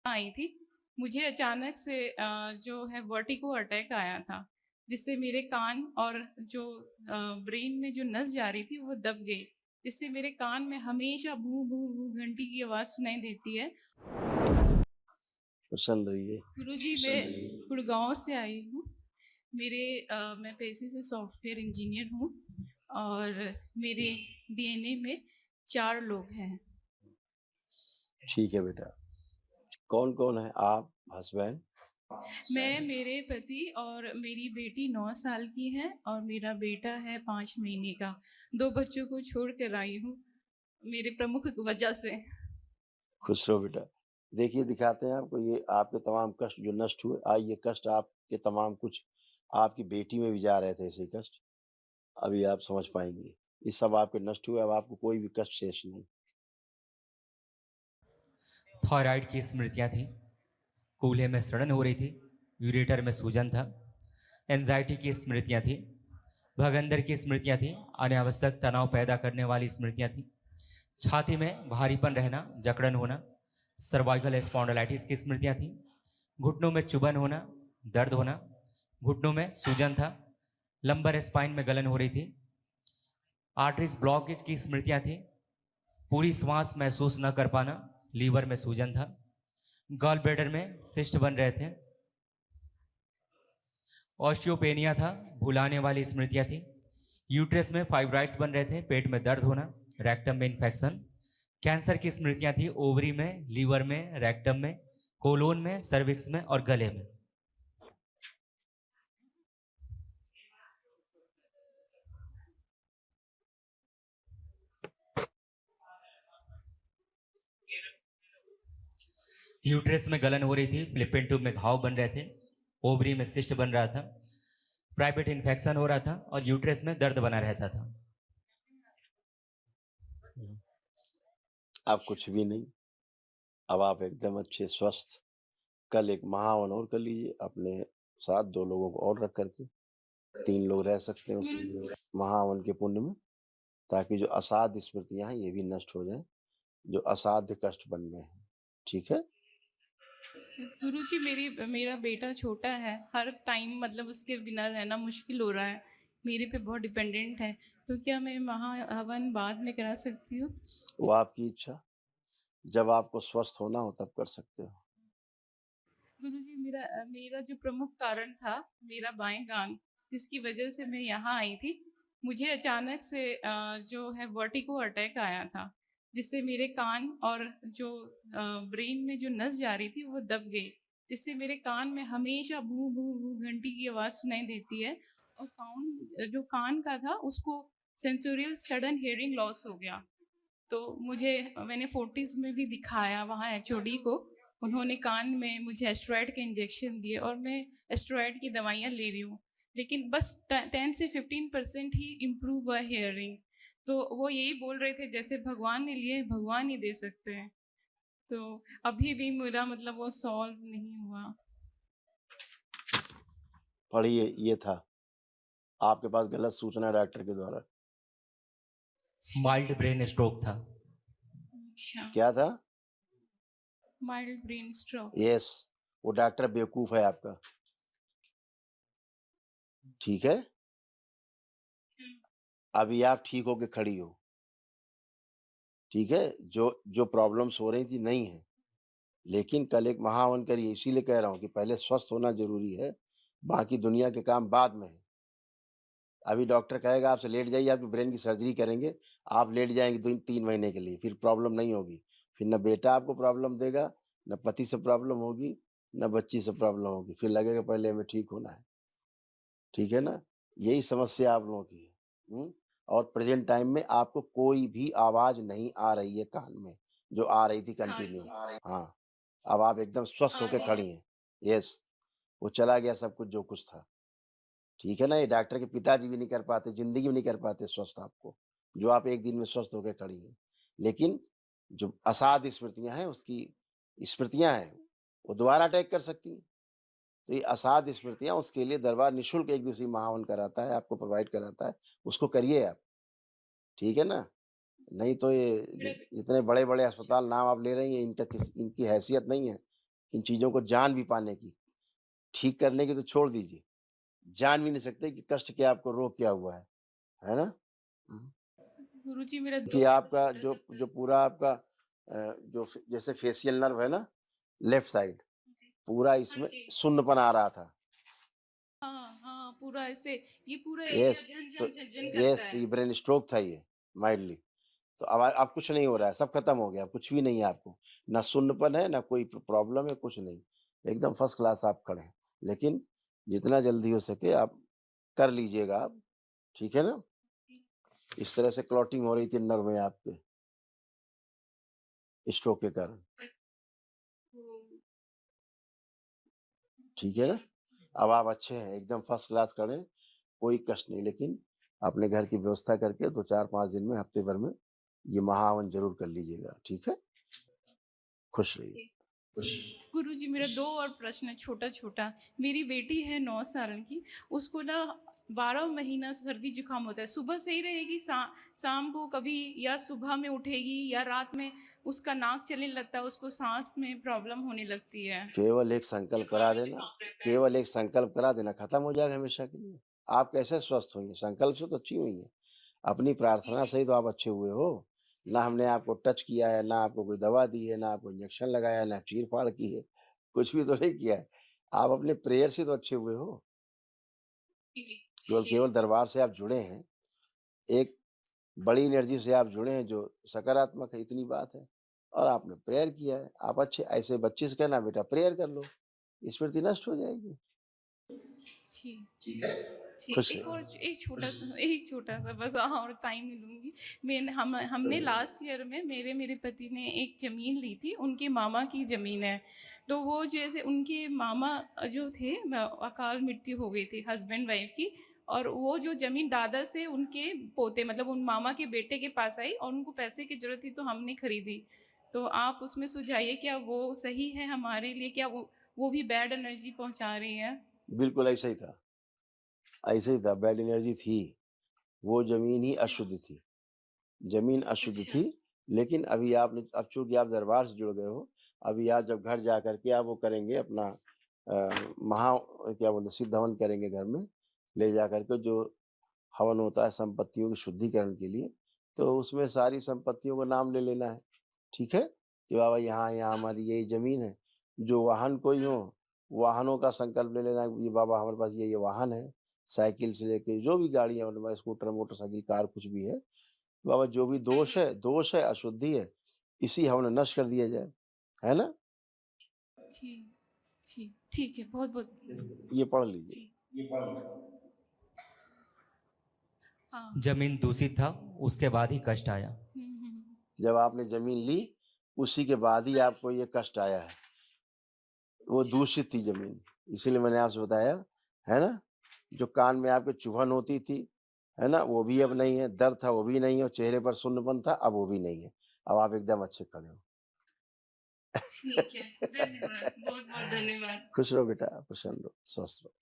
आई थी। मुझे अचानक से जो है वर्टिगो अटैक आया था, जिससे मेरे कान और जो ब्रेन में जो नस जा रही थी वो दब गई, जिससे मेरे कान में हमेशा भू भू भू घंटी की आवाज़ सुनाई देती है। प्रसन्न रहिए। गुरुजी, मैं गुड़गांव से आई हूँ। मैं पेशे से सॉफ्टवेयर इंजीनियर हूँ और मेरे डीएनए में 4 लोग हैं। ठीक है बेटा। कौन-कौन है आप, हस्बैंड? मैं, मेरे पति और मेरी बेटी 9 साल की है और मेरा बेटा है 5 महीने का। 2 बच्चों को छोड़ कर आई हूँ, मेरे प्रमुख वजह से। खुश रहो बेटा। देखिए दिखाते हैं आपको ये आपके तमाम कष्ट जो नष्ट हुए। ये कष्ट आपके तमाम कुछ आपकी बेटी में भी जा रहे थे ऐसे कष्ट। अभी आप समझ पाएँगी। ये सब आपके नष्ट हुए, अब आपको कोई भी कष्ट शेष नहीं। थायराइड की स्मृतियाँ थीं, कूल्हे में सड़न हो रही थी, यूरेटर में सूजन था, एंजाइटी की स्मृतियाँ थीं, भगंदर की स्मृतियाँ थीं, अनावश्यक तनाव पैदा करने वाली स्मृतियाँ थीं, छाती में भारीपन रहना, जकड़न होना, सर्वाइकल स्पॉन्डिलाइटिस की स्मृतियाँ थीं, घुटनों में चुभन होना, दर्द होना, घुटनों में सूजन था, लंबर स्पाइन में गलन हो रही थी, आर्टरीज ब्लॉकेज की स्मृतियाँ थीं, पूरी श्वास महसूस न कर पाना, लीवर में सूजन था, गॉल ब्लैडर में सिस्ट बन रहे थे, ऑस्टियोपेनिया था, भुलाने वाली स्मृतियाँ थी, यूट्रस में फाइब्राइड्स बन रहे थे, पेट में दर्द होना, रेक्टम में इन्फेक्शन, कैंसर की स्मृतियाँ थी, ओवरी में, लीवर में, रेक्टम में, कोलोन में, सर्विक्स में और गले में। यूट्रस में गलन हो रही थी, फ्लिपिन ट्यूब में घाव बन रहे थे, ओवरी में सिस्ट बन रहा था, प्राइवेट इन्फेक्शन हो रहा था और यूट्रस में दर्द बना रहता था। अब कुछ भी नहीं। अब आप एकदम अच्छे स्वस्थ। कल एक महावन और कर लीजिए अपने साथ 2 लोगों को और रख कर के। 3 लोग रह सकते हैं उस गुरु महावन के पुण्य में, ताकि जो असाध्य स्मृतियाँ हैं ये भी नष्ट हो जाएँ, जो असाध्य कष्ट बन गए हैं। ठीक है? गुरुजी, मेरा बेटा छोटा है, हर टाइम मतलब उसके बिना रहना मुश्किल हो रहा है, मेरे पे बहुत डिपेंडेंट है, तो क्या मैं महाहवन बाद में करा सकती हूँ? वो आपकी इच्छा। जब आपको स्वस्थ होना हो तब कर सकते हो। गुरुजी, मेरा जो प्रमुख कारण था, मेरा बाएं कान, जिसकी वजह से मैं यहाँ आई थी। मुझे अचानक से जो है वर्टिगो अटैक आया था, जिससे मेरे कान और जो ब्रेन में जो नस जा रही थी वो दब गई, जिससे मेरे कान में हमेशा भू भू भू घंटी की आवाज़ सुनाई देती है। और जो कान का था उसको सेंसोरियल सडन हियरिंग लॉस हो गया। तो मैंने फोर्टिस में भी दिखाया वहाँ एचओडी को। उन्होंने कान में मुझे एस्ट्रॉयड के इंजेक्शन दिए और मैं एस्ट्रॉयड की दवाइयाँ ले रही हूँ, लेकिन बस 10 से 15% ही इम्प्रूव हुआ हेयरिंग। तो वो यही बोल रहे थे जैसे भगवान ने लिए भगवान ही दे सकते हैं। तो अभी भी मेरा मतलब वो सॉल्व नहीं हुआ। पढ़िए ये था, आपके पास गलत सूचना डॉक्टर के द्वारा। माइल्ड ब्रेन स्ट्रोक था। अच्छा। क्या था? Mild brain stroke. यस, वो डॉक्टर बेवकूफ़ है आपका। ठीक है? अभी आप ठीक होके खड़ी हो। ठीक है? जो प्रॉब्लम्स हो रही थी नहीं है। लेकिन कल एक महावन करिए, इसीलिए कह रहा हूँ कि पहले स्वस्थ होना ज़रूरी है, बाकी दुनिया के काम बाद में है। अभी डॉक्टर कहेगा आपसे लेट जाइए, आपकी ब्रेन की सर्जरी करेंगे, आप लेट जाएँगे 3 महीने के लिए, फिर प्रॉब्लम नहीं होगी। फिर ना बेटा आपको प्रॉब्लम देगा, ना पति से प्रॉब्लम होगी, ना बच्ची से प्रॉब्लम होगी, फिर लगेगा पहले हमें ठीक होना है। ठीक है ना? यही समस्या आप लोगों की है। हुँ? और प्रेज़ेंट टाइम में आपको कोई भी आवाज़ नहीं आ रही है कान में, जो आ रही थी हाँ कंटिन्यू। जी। हाँ, अब आप एकदम स्वस्थ आ होके रही है। खड़ी हैं। येस, वो चला गया सब कुछ जो कुछ था। ठीक है ना? ये डॉक्टर के पिताजी भी नहीं कर पाते, ज़िंदगी में नहीं कर पाते स्वस्थ आपको, जो आप एक दिन में स्वस्थ होके खड़ी हैं। लेकिन जो असाध्य स्मृतियाँ हैं, उसकी स्मृतियाँ हैं, वो दोबारा अटैक कर सकती हैं। तो ये असाध्य स्मृतियाँ उसके लिए दरबार निःशुल्क 1 दिवसीय महावन कराता है, आपको प्रोवाइड कराता है, उसको करिए आप, ठीक है ना? नहीं तो ये जि जितने बड़े-बड़े अस्पताल नाम आप ले रही हैं, इनकी हैसियत नहीं है, इन चीज़ों को जान भी पाने की, ठीक करने की तो छोड़ दीजिए, जान भी नहीं सकते कि कष्ट क्या आपको रोग क्या हुआ है ना? हुँ। गुरुजी मेरा कि 2 और आपका प्रश्न जो था। जो पूरा आपका जो जैसे फेशियल नर्व है ना, लेफ्ट साइड, पूरा हाँ इसमें जी। शून्यपन आ रहा था। हाँ, हाँ, पूरा ऐसे ये पूरा एरिया यस, तो झन-झन, झन-झन करता यस, तो है। ये ब्रेन स्ट्रोक था ये, माइल्डली। तो अब कुछ नहीं हो रहा है, सब खत्म हो गया, कुछ भी नहीं है आपको। ना शून्यपन है, ना कोई प्रॉब्लम है, कुछ नहीं। एकदम फर्स्ट क्लास आप खड़े हैं। लेकिन जितना जल्दी हो सके आप कर लीजिएगा आप, ठीक है ना? इस तरह से क्लॉटिंग हो रही थी नर्व में आपके, स्ट्रोक के कारण, तो ठीक है ना? जी, अब आप अच्छे हैं, एकदम फर्स्ट क्लास खड़े हैं, कोई कष्ट नहीं। लेकिन अपने घर की व्यवस्था करके 2, 4, 5 दिन में, हफ्ते भर में ये महाहवन ज़रूर कर लीजिएगा, ठीक है? खुश रहिए। जी, जी। गुरुजी मेरा 2 और प्रश्न है छोटा-छोटा। मेरी बेटी है 9 साल की, उसको ना 12 महीना सर्दी-जुकाम होता है। सुबह सही रहेगी, शाम को कभी या सुबह में उठेगी या रात में उसका नाक चलने लगता है, उसको साँस में प्रॉब्लम होने लगती है। केवल एक संकल्प करा देना, केवल एक संकल्प करा देना, खत्म हो जाएगा हमेशा के लिए। आप कैसे स्वस्थ हुई हैं? संकल्प से तो अच्छी हुई हैं। अपनी जी, प्रार्थना जी। से ही तो आप अच्छे हुए हो। ना हमने आपको टच किया है, ना आपको कोई दवा दी है, ना आपको इंजेक्शन लगाया है, ना चीर-फाड़ की है, कुछ भी तो नहीं किया है। आप अपने प्रेयर से तो अच्छे हुए हो। जी, जी। केवल जी। केवल दरबार से आप जुड़े हैं, एक बड़ी एनर्जी से आप जुड़े हैं जो सकारात्मक है, इतनी बात है। और आपने प्रेयर किया है। आप अच्छे ऐसे बच्चे से कहना बेटा प्रेयर कर लो, स्मृति नष्ट हो जाएगी। जी। ठीक है? जी, खुश रहिए। एक छोटा-सा बस और टाइम नहीं लूँगी। हमने लास्ट ईयर में मेरे पति ने एक ज़मीन ली थी, उनके मामा की ज़मीन है। तो वो जैसे उनके मामा जो थे अकाल मृत्यु हो गई थी हस्बैंड वाइफ की और वो जो ज़मीन दादा से उनके पोते मतलब उन मामा के बेटे के पास आई और उनको पैसे की ज़रूरत थी तो हमने खरीदी। तो आप उसमें सुझाइए क्या वो सही है हमारे लिए? क्या वो भी बैड एनर्जी पहुँचा रही है? बिल्कुल ऐसा ही था, ऐसे ही था, बैड एनर्जी थी। वो ज़मीन ही अच्छा, अशुद्ध थी। ज़मीन अशुद्ध अच्छा। थी, लेकिन अभी आपने अब चूँकि आप दरबार से जुड़ गए हो, अभी आप जब घर जा कर के आप वो करेंगे अपना क्या बोलते हैं सिद्ध हवन करेंगे घर में, ले जा कर के जो हवन होता है संपत्तियों के शुद्धिकरण के लिए, तो उसमें सारी संपत्तियों का नाम ले लेना है, ठीक है? कि बाबा यहाँ-यहाँ हाँ, हमारी ये ज़मीन है। जो वाहन कोई हाँ। हो, वाहनों का संकल्प ले लेना है, ये बाबा हमारे पास ये वाहन है, साइकिल से लेके जो भी गाड़ी है हमारे पास स्कूटर, मोटरसाइकिल, कार कुछ भी है, बाबा जो भी हाँ जी। दोष है, अशुद्धि है, इसी हवन में नष्ट कर दिया जाए, है ना? जी, जी, ठीक है, बहुत-बहुत ये पढ़ लीजिए। जी। हाँ। जमीन दूषित था, उसके बाद ही कष्ट आया। हुँ, हुँ, हुँ। जब आपने ज़मीन ली, उसी के बाद ही आपको ये कष्ट आया है। वो अच्छा, दूषित थी ज़मीन, इसीलिए मैंने आपसे बताया, है ना? जो कान में आपके चुभन होती थी, है ना? वो भी अब नहीं है, दर्द था वो भी नहीं है और चेहरे पर शून्यपन था, अब वो भी नहीं है। अब आप एकदम अच्छे खड़े हो। ठीक है। धन्यवाद, बहुत-बहुत धन्यवाद। खुश रहो बेटा, प्रसन्न रहो, स्वस्थ रहो।